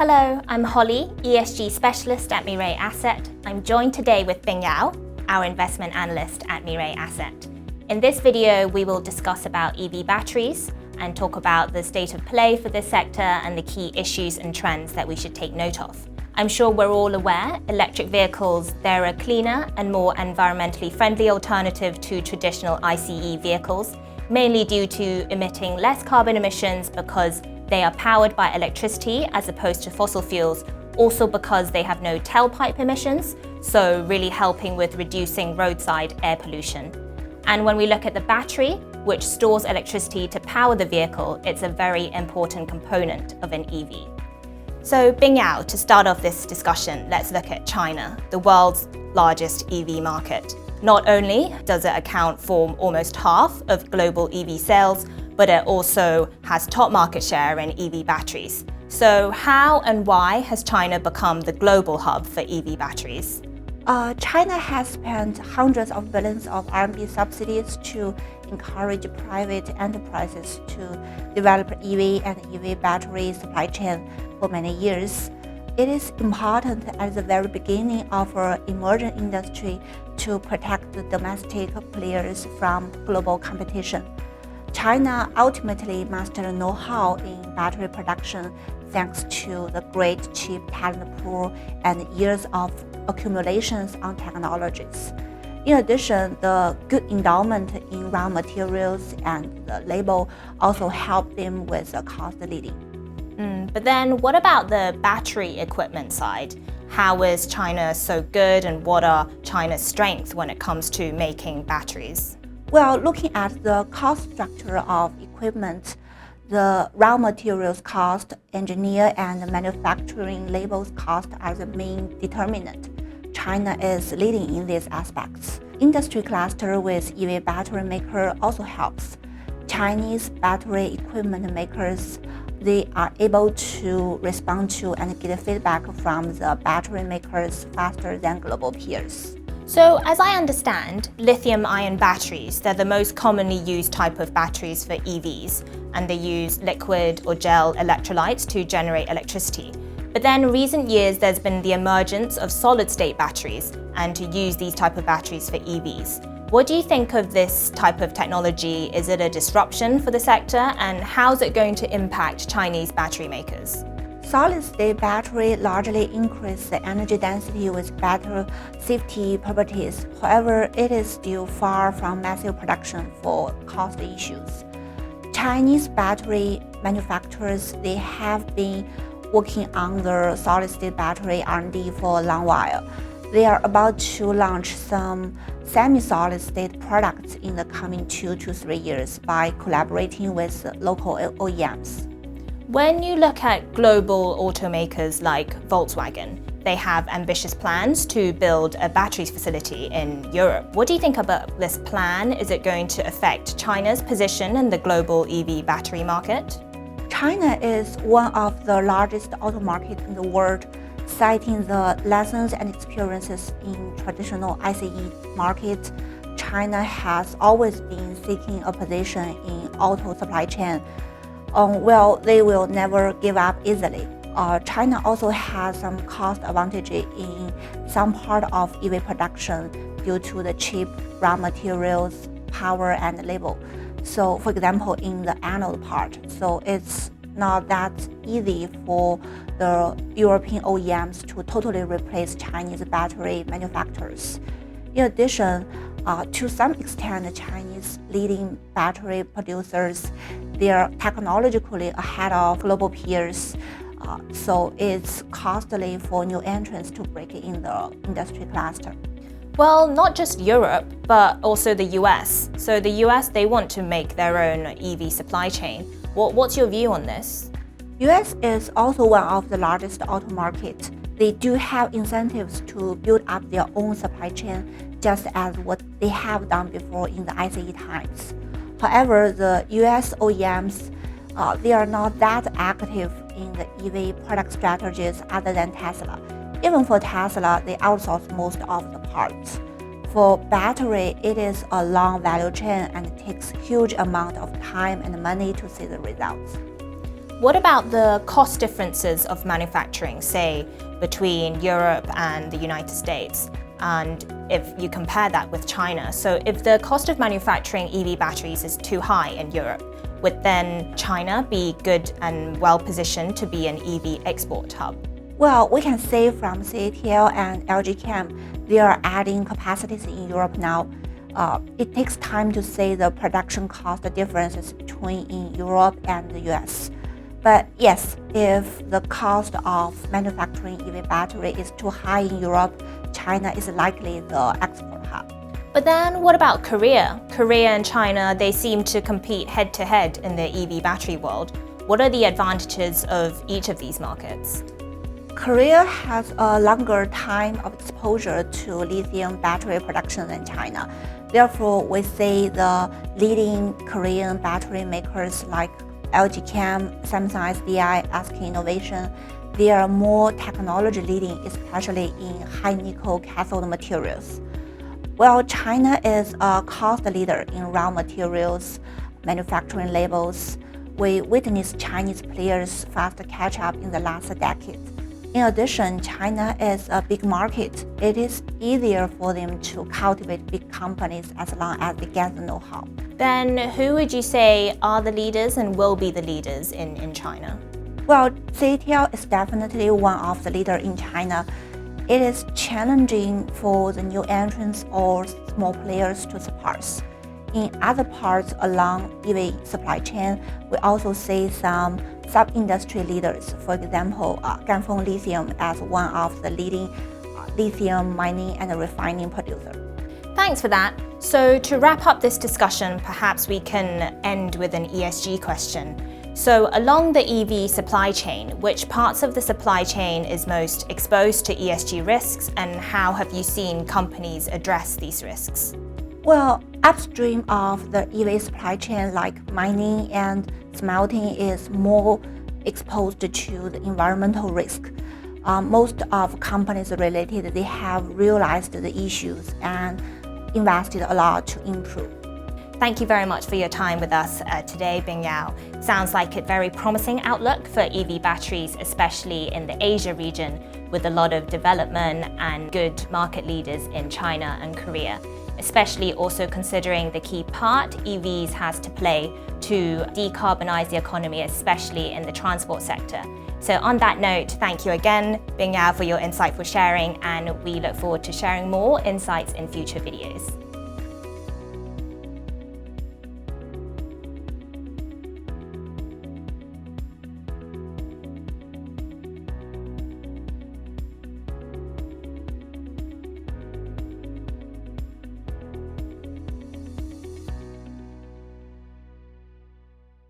Hello, I'm Holly, ESG specialist at Mirae Asset. I'm joined today with Bingyao, our investment analyst at Mirae Asset. In this video, we will discuss about EV batteries and talk about the state of play for this sector and the key issues and trends that we should take note of. I'm sure we're all aware, electric vehicles, they're a cleaner and more environmentally friendly alternative to traditional ICE vehicles, mainly due to emitting less carbon emissions because they are powered by electricity as opposed to fossil fuels, also because they have no tailpipe emissions, so really helping with reducing roadside air pollution. And when we look at the battery, which stores electricity to power the vehicle, it's a very important component of an EV. So Bingyao, to start off this discussion, let's look at China, the world's largest EV market. Not only does it account for almost half of global EV sales, but it also has top market share in EV batteries. So how and why has China become the global hub for EV batteries? China has spent hundreds of billions of RMB subsidies to encourage private enterprises to develop EV and EV battery supply chain for many years. It is important at the very beginning of an emerging industry to protect the domestic players from global competition. China ultimately mastered know-how in battery production thanks to the great chip talent pool and years of accumulations on technologies. In addition, the good endowment in raw materials and the label also helped them with the cost leading. But then what about the battery equipment side? How is China so good and what are China's strengths when it comes to making batteries? Well, looking at the cost structure of equipment, the raw materials cost, engineer and manufacturing labels cost are the main determinant. China is leading in these aspects. Industry cluster with EV battery maker also helps. Chinese battery equipment makers, they are able to respond to and get feedback from the battery makers faster than global peers. So as I understand, lithium-ion batteries, they're the most commonly used type of batteries for EVs, and they use liquid or gel electrolytes to generate electricity. But then in recent years, there's been the emergence of solid-state batteries and to use these type of batteries for EVs. What do you think of this type of technology? Is it a disruption for the sector, and how's it going to impact Chinese battery makers? Solid-state battery largely increase the energy density with better safety properties. However, it is still far from massive production for cost issues. Chinese battery manufacturers, they have been working on the solid-state battery R&D for a long while. They are about to launch some semi-solid state products in the coming 2 to 3 years by collaborating with local OEMs. When you look at global automakers like Volkswagen, they have ambitious plans to build a batteries facility in Europe. What do you think about this plan? Is it going to affect China's position in the global EV battery market? China is one of the largest auto markets in the world, citing the lessons and experiences in traditional ICE market. China has always been seeking a position in auto supply chain. They will never give up easily. China also has some cost advantage in some part of EV production due to the cheap raw materials, power, and label. So, for example, in the anode part, so it's not that easy for the European OEMs to totally replace Chinese battery manufacturers. In addition, to some extent, the Chinese leading battery producers, they are technologically ahead of global peers, so it's costly for new entrants to break in the industry cluster. Well, not just Europe, but also the US. So the US, they want to make their own EV supply chain. What's your view on this? US is also one of the largest auto markets. They do have incentives to build up their own supply chain, just as what they have done before in the ICE times. However, the US OEMs, they are not that active in the EV product strategies other than Tesla. Even for Tesla, they outsource most of the parts. For battery, it is a long value chain and it takes huge amount of time and money to see the results. What about the cost differences of manufacturing, say, between Europe and the United States? And if you compare that with China, so if the cost of manufacturing EV batteries is too high in Europe, would then China be good and well positioned to be an EV export hub? Well, we can say from CATL and LG Chem, they are adding capacities in Europe now. It takes time to say the production cost differences between in Europe and the US. But yes, if the cost of manufacturing EV battery is too high in Europe, China is likely the export hub. But then what about Korea? Korea and China, they seem to compete head-to-head in the EV battery world. What are the advantages of each of these markets? Korea has a longer time of exposure to lithium battery production than China. Therefore, we say the leading Korean battery makers like LG Chem, Samsung SDI, SK Innovation, they are more technology leading, especially in high nickel cathode materials. While China is a cost leader in raw materials, manufacturing labels, we witnessed Chinese players fast catch up in the last decade. In addition, China is a big market. It is easier for them to cultivate big companies as long as they get the know-how. Then who would you say are the leaders and will be the leaders in China? Well, CATL is definitely one of the leaders in China. It is challenging for the new entrants or small players to surpass. In other parts along EV supply chain, we also see some sub-industry leaders, for example, Ganfeng Lithium as one of the leading lithium mining and refining producer. Thanks for that. So to wrap up this discussion, perhaps we can end with an ESG question. So along the EV supply chain, which parts of the supply chain is most exposed to ESG risks, and how have you seen companies address these risks? Well, upstream of the EV supply chain like mining and smelting is more exposed to the environmental risk. Most of companies related, they have realized the issues and invested a lot to improve. Thank you very much for your time with us today, Bingyao. Sounds like a very promising outlook for EV batteries, especially in the Asia region, with a lot of development and good market leaders in China and Korea, especially also considering the key part EVs has to play to decarbonize the economy, especially in the transport sector. So on that note, thank you again, Bingyao, for your insightful sharing, and we look forward to sharing more insights in future videos.